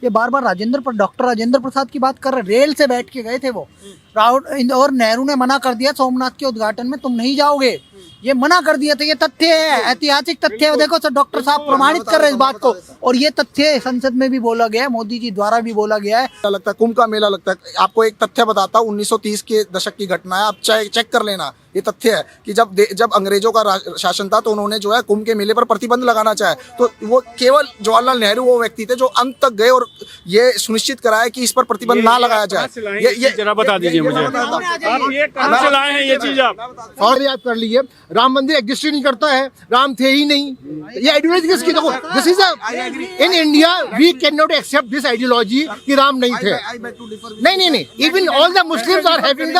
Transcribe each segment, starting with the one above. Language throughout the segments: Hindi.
ये बार बार डॉक्टर राजेंद्र प्रसाद की बात कर रहे, रेल से बैठ के गए थे वो राहुल, और नेहरू ने मना कर दिया सोमनाथ के उद्घाटन में तुम नहीं जाओगे, ये मना कर दिया था। ये तथ्य है, ऐतिहासिक तथ्य है। देखो सर, डॉक्टर साहब प्रमाणित कर रहे हैं इस बात को, और ये तथ्य संसद में भी बोला गया है, मोदी जी द्वारा भी बोला गया है। लगता है कुंभ का मेला लगता है। आपको एक तथ्य बताता हूँ, 1930 के दशक की घटना है, आप चेक कर लेना। ये तथ्य है कि जब अंग्रेजों का शासन था तो उन्होंने जो है कुंभ के मेले पर प्रतिबंध लगाना चाहे, तो वो केवल जवाहरलाल नेहरू वो व्यक्ति थे जो अंत तक गए और ये सुनिश्चित कराया कि इस पर प्रतिबंध ना लगाया जाए। ये जरा बता दीजिए मुझे, आप ये कहाँ से लाए हैं ये चीज? आप और याद कर लीजिए, राम मंदिर एग्जिस्ट ही नहीं करता है, राम थे ही नहीं। ये आइडियोलॉजी किसकी? देखो, this is in India we can not accept this ideology कि राम नहीं थे। नहीं, even all the Muslims are having the,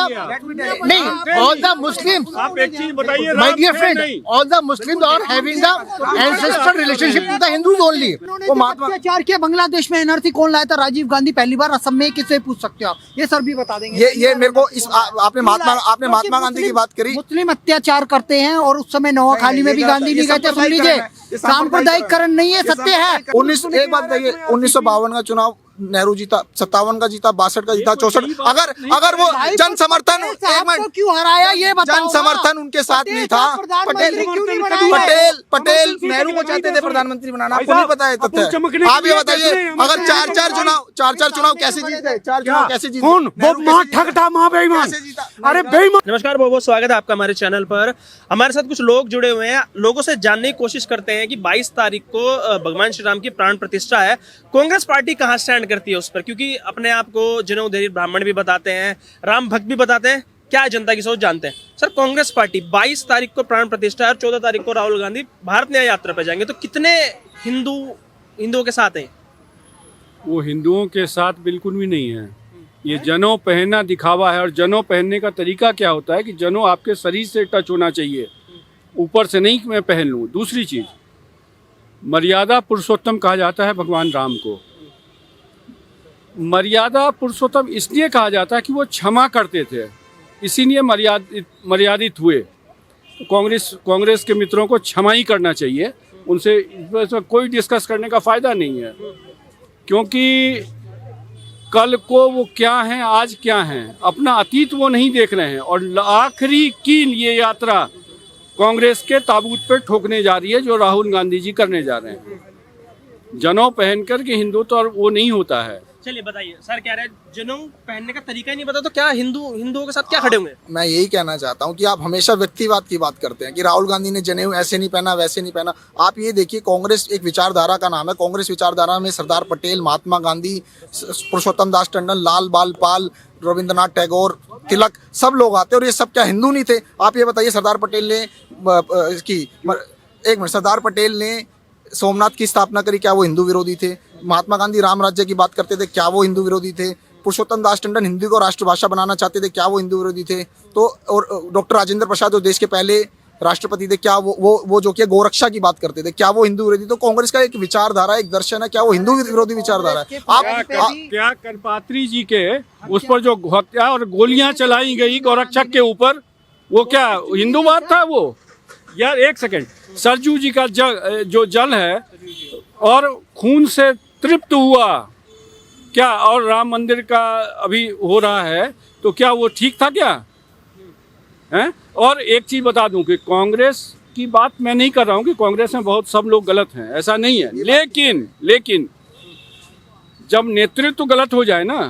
नहीं, ऑल द मुस्लिम्स, आप एक चीज बताइए, my dear friend, all the Muslims are having the ancestral relationship with the Hindus only. वो अत्याचार किया बांग्लादेश में, एनआरसी कौन लाया था? राजीव गांधी पहली बार असम में, किससे पूछ सकते हो आप? ये सर भी बता देंगे। ये मेरे को आपने महात्मा गांधी की बात करी। मुस्लिम अत्याचार करते हैं, और उस समय नोआखाली में भी गांधी नहीं गए थे। सुन लीजिए, सांप्रदायिककरण नहीं है, सत्य है। एक बात बताइए, 1952 का चुनाव नेहरू जीता, 57 का जीता, 62 का जीता, 64। अगर वो जन समर्थन, क्यों हराया ये बताओ? जन समर्थन उनके साथ नहीं था। पटेल नेहरू को चाहते थे प्रधानमंत्री बनाना, आपको नहीं पता है तथ्य? आप ये बताइए, अगर चार चुनाव कैसे जीते? 4 चुनाव कैसे जीते? वो ठगता बेईमान, अरे बेईमान। नमस्कार, बहुत बहुत स्वागत है आपका हमारे चैनल पर। हमारे साथ कुछ लोग जुड़े हुए हैं, लोगों से जानने की कोशिश करते हैं कि 22 तारीख को भगवान श्री राम की प्राण प्रतिष्ठा है, कांग्रेस पार्टी कहाँ स्टैंड करती है उस पर, क्योंकि अपने आप को जिन्हें उधेरी ब्राह्मण भी बताते हैं, राम भक्त भी बताते हैं, क्या जनता की सोच जानते हैं। सर, कांग्रेस पार्टी 22 तारीख को प्राण प्रतिष्ठा है और 14 तारीख को राहुल गांधी भारत न्याय यात्रा पर जाएंगे, तो कितने हिंदुओं के साथ हैं? वो हिंदुओं के साथ बिल्कुल भी नहीं है। ये जनेऊ पहनना दिखावा है, और जनेऊ पहनने का तरीका क्या होता है कि जनेऊ आपके शरीर से टच होना चाहिए, ऊपर से नहीं मैं पहन लूँ। दूसरी चीज, मर्यादा पुरुषोत्तम कहा जाता है भगवान राम को। मर्यादा पुरुषोत्तम इसलिए कहा जाता है कि वो क्षमा करते थे, इसीलिए मर्यादित हुए। तो कांग्रेस के मित्रों को क्षमा ही करना चाहिए, उनसे इसमें कोई डिस्कस करने का फायदा नहीं है, क्योंकि कल को वो क्या हैं, आज क्या हैं, अपना अतीत वो नहीं देख रहे हैं। और आखिरी की ये यात्रा कांग्रेस के ताबूत पर ठोकने जा रही है, जो राहुल गांधी जी करने जा रहे हैं। जनेऊ पहन कर के हिंदू तो वो नहीं होता है। चलिए बताइए, सर कह रहे हैं जनेऊ पहनने का तरीका ही नहीं पता, तो क्या हिंदुओं के साथ क्या खड़े होंगे? मैं यही कहना चाहता हूं कि आप हमेशा व्यक्तिवाद की बात करते हैं कि राहुल गांधी ने जनेऊ ऐसे नहीं पहना, वैसे नहीं पहना। आप ये देखिए, कांग्रेस एक विचारधारा का नाम है। कांग्रेस विचारधारा में सरदार पटेल, महात्मा गांधी, पुरुषोत्तम दास टंडन, लाल बाल पाल, रविंद्रनाथ टैगोर, तिलक, सब लोग आते हैं। और ये सब क्या हिंदू नहीं थे? आप ये बताइए, सरदार पटेल ने सोमनाथ की स्थापना करी, क्या वो हिंदू विरोधी थे? महात्मा गांधी राम राज्य की बात करते थे, क्या वो हिंदू विरोधी थे? पुरुषोत्तम दास टंडन हिंदी को राष्ट्रभाषा बनाना चाहते थे, क्या वो हिंदू विरोधी थे? तो और डॉक्टर राजेंद्र प्रसाद जो देश के पहले राष्ट्रपति थे, क्या वो जो कि गोरक्षा की बात करते थे, क्या वो हिंदू विरोधी? तो कांग्रेस का एक विचारधारा, एक दर्शन है, क्या वो हिंदू विरोधी विचारधारा है? क्या करपात्री जी के उस पर जो हत्या और गोलियां चलाई गई गोरक्षक के ऊपर, वो क्या हिंदूवाद था वो? यार एक सेकंड, सरजू जी का जो जल है और खून से तृप्त हुआ क्या, और राम मंदिर का अभी हो रहा है, तो क्या वो ठीक था क्या? हैं? और एक चीज बता दूं कि कांग्रेस की बात मैं नहीं कर रहा हूं कि कांग्रेस में बहुत सब लोग गलत हैं, ऐसा नहीं है। लेकिन जब नेतृत्व गलत हो जाए ना,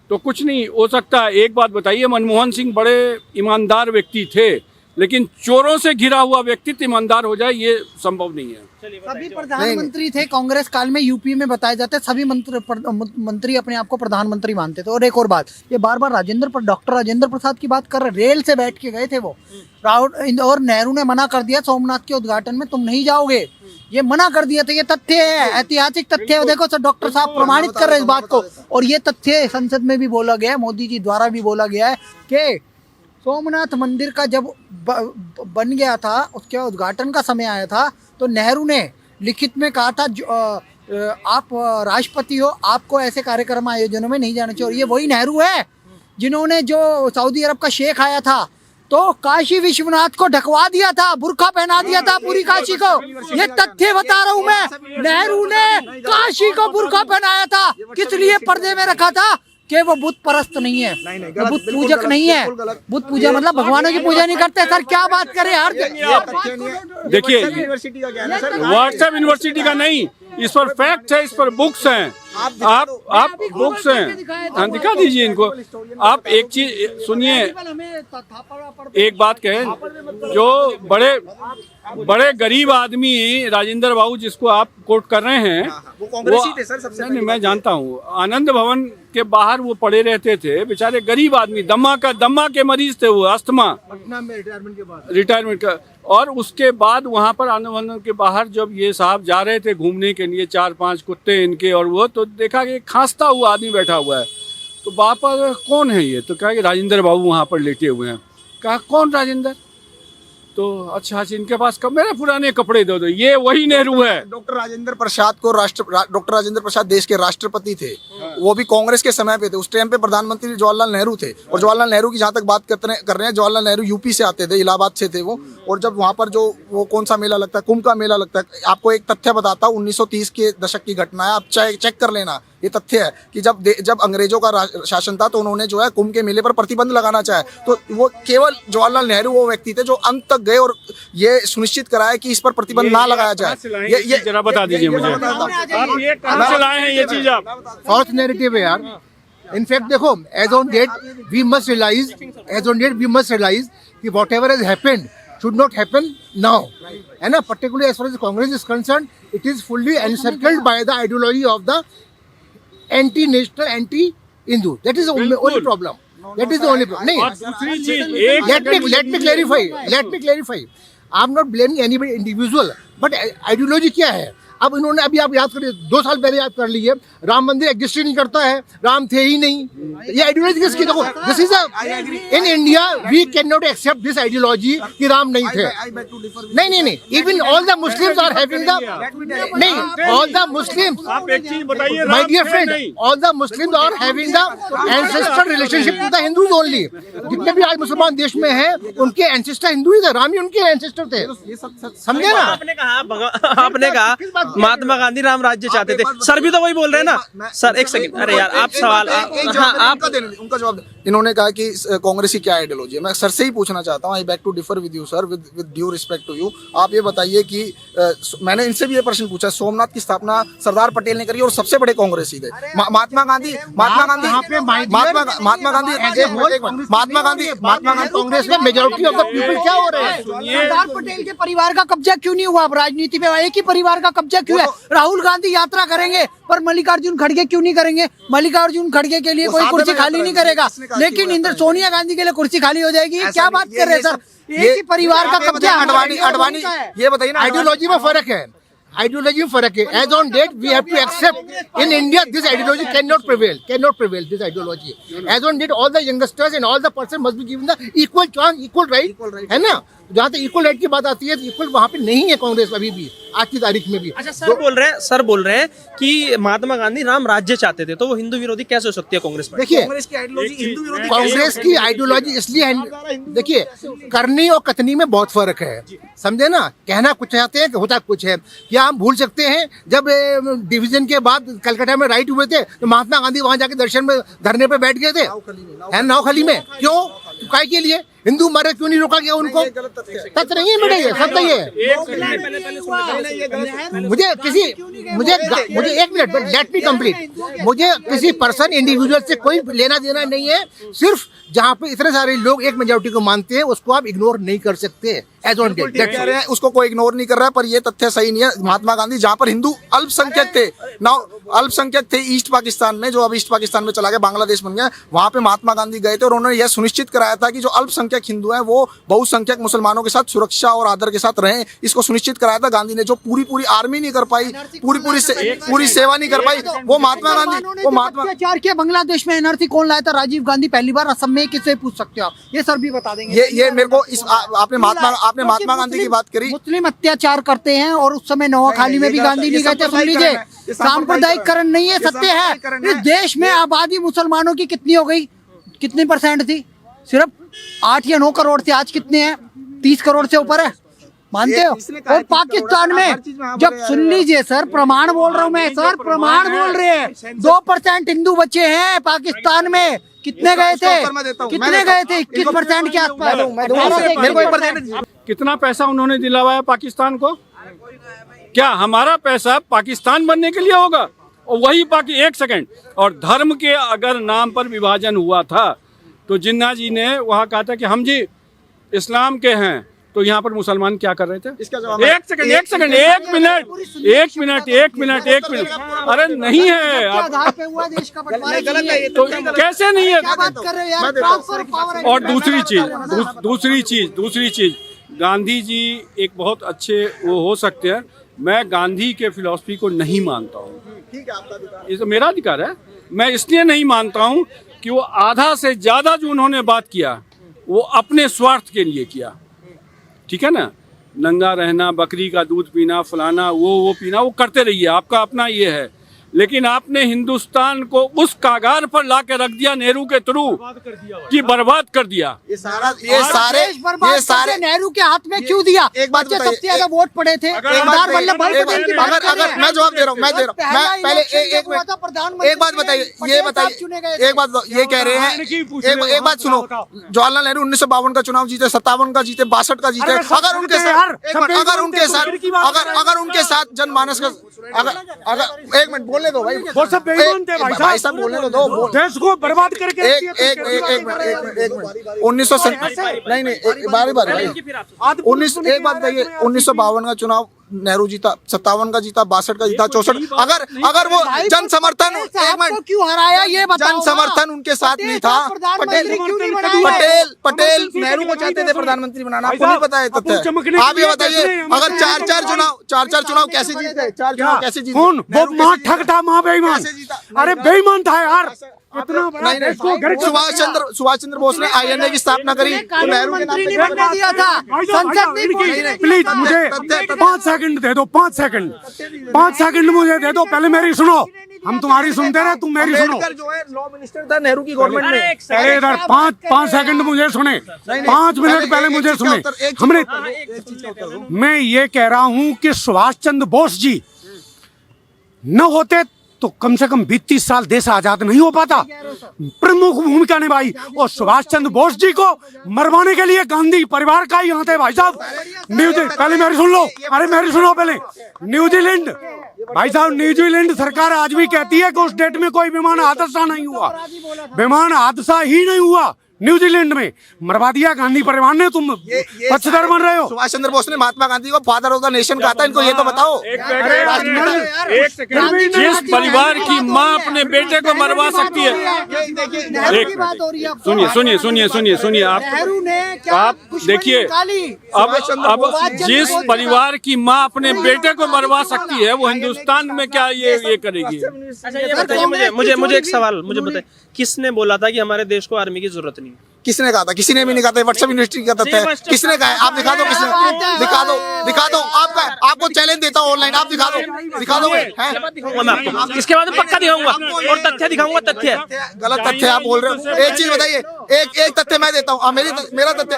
तो कुछ नहीं हो सकता। एक बात बताइए, मनमोहन सिंह बड़े ईमानदार व्यक्ति थे, लेकिन चोरों से घिरा हुआ व्यक्तित्व ईमानदार हो जाए, ये संभव नहीं है। सभी प्रधानमंत्री थे कांग्रेस काल में, यूपी में बताए जाते, सभी मंत्री अपने आप को प्रधानमंत्री मानते थे। और एक और बात, ये बार बार डॉक्टर राजेंद्र प्रसाद की बात कर रहे, रेल से बैठ के गए थे वो राहुल, और नेहरू ने मना कर दिया सोमनाथ के उद्घाटन में तुम नहीं जाओगे, ये मना कर दिया था। ये तथ्य है, ऐतिहासिक तथ्य है। देखो सर, डॉक्टर साहब प्रमाणित कर रहे हैं इस बात को, और ये तथ्य संसद में भी बोला गया है, मोदी जी द्वारा भी बोला गया है कि सोमनाथ मंदिर का जब बन गया था, उसके उद्घाटन का समय आया था, तो नेहरू ने लिखित में कहा था, आप राष्ट्रपति हो, आपको ऐसे कार्यक्रम आयोजनों में नहीं जाना चाहिए। और ये वही नेहरू है जिन्होंने, जो सऊदी अरब का शेख आया था तो काशी विश्वनाथ को ढकवा दिया था, बुर्का पहना दिया था पूरी काशी को। ये तथ्य बता रहा हूँ मैं। नेहरू ने काशी को बुर्का पहनाया था, किस लिए पर्दे में रखा था? कि वो बुत परस्त नहीं है, वो बुत पूजक नहीं है। बुत पूजा मतलब भगवानों की पूजा नहीं करते। सर क्या बात करें यार। देखिए यूनिवर्सिटी का ज्ञान है सर। व्हाट्सएप यूनिवर्सिटी का नहीं, इस पर फैक्ट है, इस पर बुक्स हैं। आप बुक्स हैं, हाँ दिखा दीजिए इनको। आप एक चीज सुनिए, एक बात कहें, जो बड़े गरीब आदमी राजेंद्र बाबू जिसको आप कोट कर रहे हैं, वो कांग्रेसी थे सर सबसे नहीं, मैं जानता हूँ। आनंद भवन के बाहर वो पड़े रहते थे, बेचारे गरीब आदमी, दम्मा के मरीज थे वो, अस्थमा, पटना में रिटायरमेंट के बाद रिटायरमेंट का। और उसके बाद वहाँ पर आनंद भवन के बाहर जब ये साहब जा रहे थे घूमने के लिए, 4-5 कुत्ते इनके, और वो तो देखा कि खांसता हुआ आदमी बैठा हुआ है। तो बापा कौन है ये? तो कहा कि राजेंद्र बाबू वहाँ पर लेटे हुए हैं। कहा कौन राजेंद्र? तो अच्छा इनके पास कब मेरे पुराने कपड़े दे दो, ये वही नेहरू है। डॉक्टर राजेंद्र प्रसाद को डॉक्टर राजेंद्र प्रसाद देश के राष्ट्रपति थे, वो भी कांग्रेस के समय पे थे। उस टाइम पे प्रधानमंत्री जवाहरलाल नेहरू थे। और जवाहरलाल नेहरू की जहाँ तक बात कर रहे हैं, जवाहरलाल नेहरू यूपी से आते थे, इलाहाबाद से थे वो। और जब वहाँ पर जो वो कौन सा मेला लगता है, कुंभ का मेला लगता है। आपको एक तथ्य बताता हूँ, 1930 के दशक की घटना है, आप चेक कर लेना। ये तथ्य है कि जब अंग्रेजों का शासन था तो उन्होंने जो है कुंभ के मेले पर प्रतिबंध लगाना चाहे, तो वो केवल जवाहरलाल नेहरू वो व्यक्ति थे जो अंत तक गए और ये सुनिश्चित कराया कि इस पर प्रतिबंध ना लगाया जाए। ये जरा बता दीजिए मुझे, आप ये कहाँ से लाए हैं ये चीज? आप फॉल्स नैरेटिव है यार। इनफैक्ट देखो, as on date we must realize कि whatever has happened should not happen now, है ना। Particularly as far as Congress is concerned, it is fully encircled by the ideology of the anti-national, anti-Hindu. That is the only problem. That is the only problem. और नहीं, दूसरी चीज, let me clarify. I'm not blaming anybody individual, but ideology क्या है? अब इन्होंने अभी आप याद करिए, 2 साल पहले याद कर लीजिए, राम मंदिर एग्जिस्ट ही नहीं करता है, राम थे ही नहीं। ये आइडियोलॉजी किसकी? देखो, this is in India we can not accept this ideology कि राम नहीं थे। नहीं, even all the Muslims are having the, नहीं, ऑल द मुस्लिम्स, आप एक चीज बताइए, my dear friend, all the Muslims are having the ancestor relationship with the Hindus only. जितने भी आज मुसलमान देश में हैं, उनके एंसेस्टर हिंदू ही थे, राम ही उनके एंसेस्टर थे। समझे ना? आपने कहा महात्मा गांधी राम राज्य चाहते थे, सर भी तो वही बोल रहे हैं ना। सर एक सेकंड, अरे यार आप सवाल, उनका जवाब। इन्होंने कहा कि कांग्रेस की क्या आइडियोलॉजी है। मैं सर से ही पूछना चाहता हूँ, I beg to differ with you sir, with due respect to you. आप ये बताइए कि मैंने इनसे भी ये प्रश्न पूछा, सोमनाथ की स्थापना सरदार पटेल ने करी और सबसे बड़े कांग्रेसी थे। महात्मा गांधी कांग्रेस में मेजॉरिटी ऑफ द पीपल क्या हो रहे हैं? सरदार पटेल के परिवार का कब्जा क्यों नहीं हुआ? अब राजनीति में एक ही परिवार का कब्जा क्यों है? राहुल गांधी यात्रा करेंगे पर मल्लिकार्जुन खड़गे क्यों नहीं करेंगे? मल्लिकार्जुन खड़गे के लिए कोई कुर्सी खाली नहीं करेगा, लेकिन सोनिया गांधी के लिए कुर्सी खाली हो जाएगी। क्या बात कर रहे हैं सर? एक ही परिवार का कब्जा। अडवाणी ये बताइए ना, आइडियोलॉजी में फर्क है। As on date we have to accept in India this ideology can not prevail this ideology. As on date all the youngsters and all the person must be given the equal chance, equal right, है ना। जहाँ तक इक्वल राइट की बात आती है, इक्वल वहाँ पे नहीं है कांग्रेस अभी भी, आज की तारीख में भी। अच्छा, सर बोल रहे हैं कि महात्मा गांधी राम राज्य चाहते थे, तो वो हिंदू विरोधी कैसे हो सकती है कांग्रेस में? देखिए, कांग्रेस की आइडियोलॉजी हिंदू विरोधी, कांग्रेस की आइडियोलॉजी इसलिए, देखिए, करनी और कथनी में बहुत फर्क है, समझे ना। कहना कुछ चाहते हैं, होता कुछ है। क्या हम भूल सकते हैं जब डिवीजन के बाद कलकत्ता में राइट हुए थे तो महात्मा गांधी वहां जाके दर्शन में धरने पे बैठ गए थे, नौखली में? क्यों? काय के लिए? हिंदू मरे क्यों नहीं रोका गया उनको? तथ्य नहीं है बेटा, ये सत्य है। मुझे एक मिनट, लेट मी कंप्लीट। मुझे किसी पर्सन इंडिविजुअल से कोई लेना देना नहीं है। सिर्फ जहाँ पे इतने सारे लोग एक मेजॉरिटी को मानते हैं, उसको आप इग्नोर नहीं कर सकते। एज ऑन डेट उसको कोई इग्नोर नहीं कर रहा है, पर ये तथ्य सही नहीं है। महात्मा गांधी जहाँ पर हिंदू अल्पसंख्यक थे, अल्पसंख्यक थे ईस्ट पाकिस्तान में, जो अब ईस्ट पाकिस्तान में चला गया, बांग्लादेश बन गया, वहाँ पे महात्मा गांधी गए थे और उन्होंने यह सुनिश्चित कराया था कि जो अल्पसंख्यक हिंदू हैं वो बहुसंख्यक मुसलमानों के साथ सुरक्षा और आदर के साथ रहें। इसको सुनिश्चित कराया था गांधी ने। जो पूरी आर्मी नहीं कर पाई, पूरी सेवा नहीं कर पाई, वो महात्मा गांधी। अत्याचार किया बांग्लादेश में, एनआरसी कौन लाया था? राजीव गांधी। पहली बार असम में, किससे पूछ सकते हो आप? ये सर भी बता देंगे। ये मेरे को आपने महात्मा गांधी की बात करी। मुस्लिम अत्याचार करते हैं और उस समय नोआखाली में भी गांधी नहीं गए थे। सुन लीजिए, सांप्रदायिकरण नहीं है, सत्य है। इस देश में आबादी मुसलमानों की कितनी हो गई? कितनी % थी? सिर्फ 8 या 9 करोड़ थे, आज कितने हैं? 30 करोड़ से ऊपर है, मानते हो? और पाकिस्तान में जब, सुन लीजिए सर, प्रमाण बोल रहा हूँ मैं सर, प्रमाण बोल रहे हैं, 2% हिंदू बच्चे हैं पाकिस्तान में। कितने गए थे? कितने गए थे? 21% के आसपास। कितना पैसा उन्होंने दिलवाया पाकिस्तान को? क्या हमारा पैसा पाकिस्तान बनने के लिए होगा? और वही एक सेकंड, और धर्म के अगर नाम पर विभाजन हुआ था तो जिन्ना जी ने वहाँ कहा था कि हम जी इस्लाम के हैं, तो यहाँ पर मुसलमान क्या कर रहे थे? इसका जवाब एक मिनट, अरे नहीं है आधार पे हुआ देश का बंटवारा? तो कैसे नहीं है? क्या बात कर रहे हो यार? Transfer power. और दूसरी चीज, गांधी जी एक बहुत अच्छे वो हो सकते हैं, मैं गांधी के फिलॉसफी को नहीं मानता हूँ। ठीक है, आपका अधिकार। ये तो मेरा अधिकार है। मैं इसलिए नहीं मानता हूँ कि वो आधा से ज्यादा जो उन्होंने बात किया वो अपने स्वार्थ के लिए किया, ठीक है ना? नंगा रहना, बकरी का दूध पीना, फलाना वो पीना, वो करते रहिए, आपका अपना ये है। लेकिन आपने हिंदुस्तान को उस कागार पर ला के रख दिया नेहरू के थ्रू कि बर्बाद कर दिया। ये सारे नेहरू के हाथ में क्यों दिया? एक बात बच्चे बताइए, सबसे ज्यादा वोट पड़े थे सरदार वल्लभ भाई पटेल की बात कर रहे हैं। मैं जवाब दे रहा हूँ, पहले एक मिनट, एक बात बताइए, एक बात ये कह रहे हैं, एक बात सुनो, जवाहरलाल नेहरू 1952 का चुनाव जीते, 57 का जीते, 62 का जीते। अगर उनके साथ जनमानस का, अगर एक मिनट बोलने दो भाई, वो सब बेईमान थे भाई साहब बोलने दो, देश को बर्बाद करके एक मिनट 1900 नहीं बारी एक बात बताइए, 1952 का चुनाव नेहरू जीता, 57 का जीता, 62 का जीता, 64। अगर वो जन समर्थन, एक मिनट, क्यों हराया ये बताओ? जन समर्थन उनके साथ नहीं था। पटेल नेहरू को चाहते थे प्रधानमंत्री बनाना, आपको नहीं पता है तथ्य? आप ये बताइए, अगर चार चुनाव कैसे जीते? 4 चुनाव कैसे जीते? कौन? वो माँ ठगता, माँ बेईमान। अरे बेईमान था यार। सुभाष चंद्र बोस ने आईएनए की स्थापना करी, तो नेहरू के नाम पे दिया था। संसद ने प्लीज मुझे 5 सेकंड दे दो, 5 सेकंड मुझे दे दो। पहले मेरी सुनो, हम तुम्हारी सुनते रहे, तुम मेरी सुनो। जो है लॉ मिनिस्टर था नेहरू की गवर्नमेंट में। पहले इधर 5 सेकंड मुझे सुने, 5 मिनट पहले मुझे सुने। हमने, मैं ये कह रहा हूँ कि सुभाष चंद्र बोस जी न होते तो कम से कम 20-30 साल देश आजाद नहीं हो पाता। प्रमुख भूमिका निभाई, और सुभाष चंद्र बोस जी को मरवाने के लिए गांधी परिवार का ही हाथ है भाई साहब। न्यूजीलैंड, पहले मेरी सुन लो, अरे मेरी सुनो पहले। न्यूजीलैंड भाई साहब, न्यूजीलैंड सरकार आज भी कहती है कि उस डेट में कोई विमान हादसा नहीं हुआ, विमान हादसा ही नहीं हुआ। न्यूजीलैंड में मरवा दिया गांधी परिवार ने। तुम पक्षधर बन रहे हो। सुभाष चंद्र बोस ने महात्मा गांधी को फादर ऑफ द नेशन कहा था, इनको ये तो बताओ। एक सेकंड, जिस परिवार की माँ अपने बेटे को मरवा सकती है, सुनिए आप देखिए, अब जिस परिवार की माँ अपने बेटे को मरवा सकती है, वो हिंदुस्तान में क्या ये करेगी? अच्छा ये बताइए, मुझे एक सवाल, मुझे बताइए, किसने बोला था कि हमारे देश को आर्मी की जरूरत नहीं? किसने कहा था? किसी ने भी नहीं कहा था। व्हाट्सएप यूनिवर्सिटी का तथ्य है। किसने कहा है? आप दिखा दो, किसने दिखा दो। आपको चैलेंज देता हूँ ऑनलाइन, आप दिखा दो। दिखाऊंगा मैं आपको, इसके बाद पक्का दिखाऊंगा और तथ्य दिखाऊंगा। तथ्य गलत तथ्य आप बोल रहे हो। एक चीज बताइए, एक तथ्य मैं देता हूँ, मेरा तथ्य,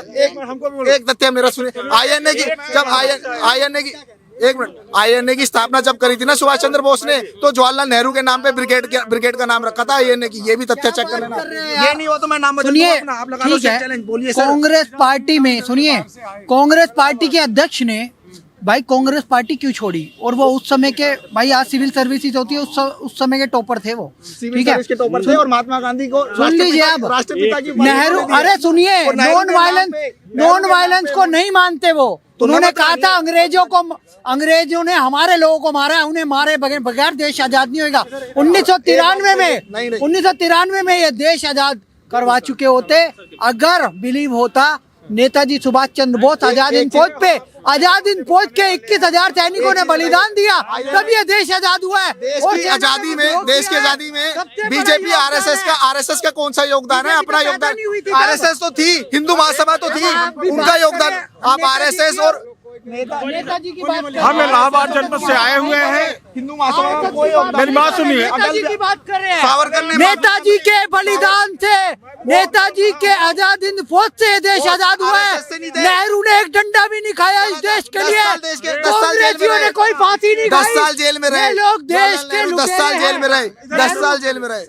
एक तथ्य मेरा सुनिए। आईएनए की स्थापना जब करी थी ना सुभाष चंद्र बोस ने, तो जवाहरलाल नेहरू के नाम पे ब्रिगेड का नाम रखा था आईएनए की। ये भी तथ्य चेक कर लेना। ये नहीं हो तो मैं नाम बदल दूंगा। आप लगा लो चैलेंज, बोलिए सर। कांग्रेस पार्टी में, सुनिए, कांग्रेस पार्टी के अध्यक्ष ने भाई कांग्रेस पार्टी क्यों छोड़ी? और वो उस समय के, भाई आज सिविल सर्विसेज होती है, उस समय के टॉपर थे वो, ठीक है, के टॉपर थे। और महात्मा गांधी को सुन लीजिए आप, राष्ट्रपिता की नेहरू, अरे सुनिए, नॉन वायलेंस को नहीं मानते वो। उन्होंने कहा था अंग्रेजों ने हमारे लोगों को मारा, उन्हें मारे बगैर देश आजाद नहीं होगा। 1993 में ये देश आजाद करवा चुके होते। अगर बिलीव होता नेताजी सुभाष चंद्र बोस आजाद हिंद फौज के 21,000 सैनिकों ने बलिदान दिया, तब ये देश आजाद हुआ है। देश की आजादी में बीजेपी आरएसएस का कौन सा योगदान है? अपना योगदान। आरएसएस तो थी, हिंदू महासभा तो थी, उनका योगदान। आप आरएसएस और नेताजी की बात कर हम इलाहाबाद जनपद से आए हुए हैं। हिंदू महासभा मेरी बात सुनिए। नेताजी की बात कर रहे हैं। सावरकर ने नेताजी के बलिदान से, नेताजी के आजाद हिंद फौज से ये देश आजाद हुआ है। RSS से नहीं थे। नेहरू ने एक डंडा भी नहीं खाया इस देश के 10 लिए। साल देश के 10 साल जेल में कांग्रेसियों ने रहे। कोई फांसी नहीं 10 खाई। साल जेल में रहे। ये लोग देश के 10 साल लुटेरे जेल में हैं। रहे। 10 साल जेल में रहे।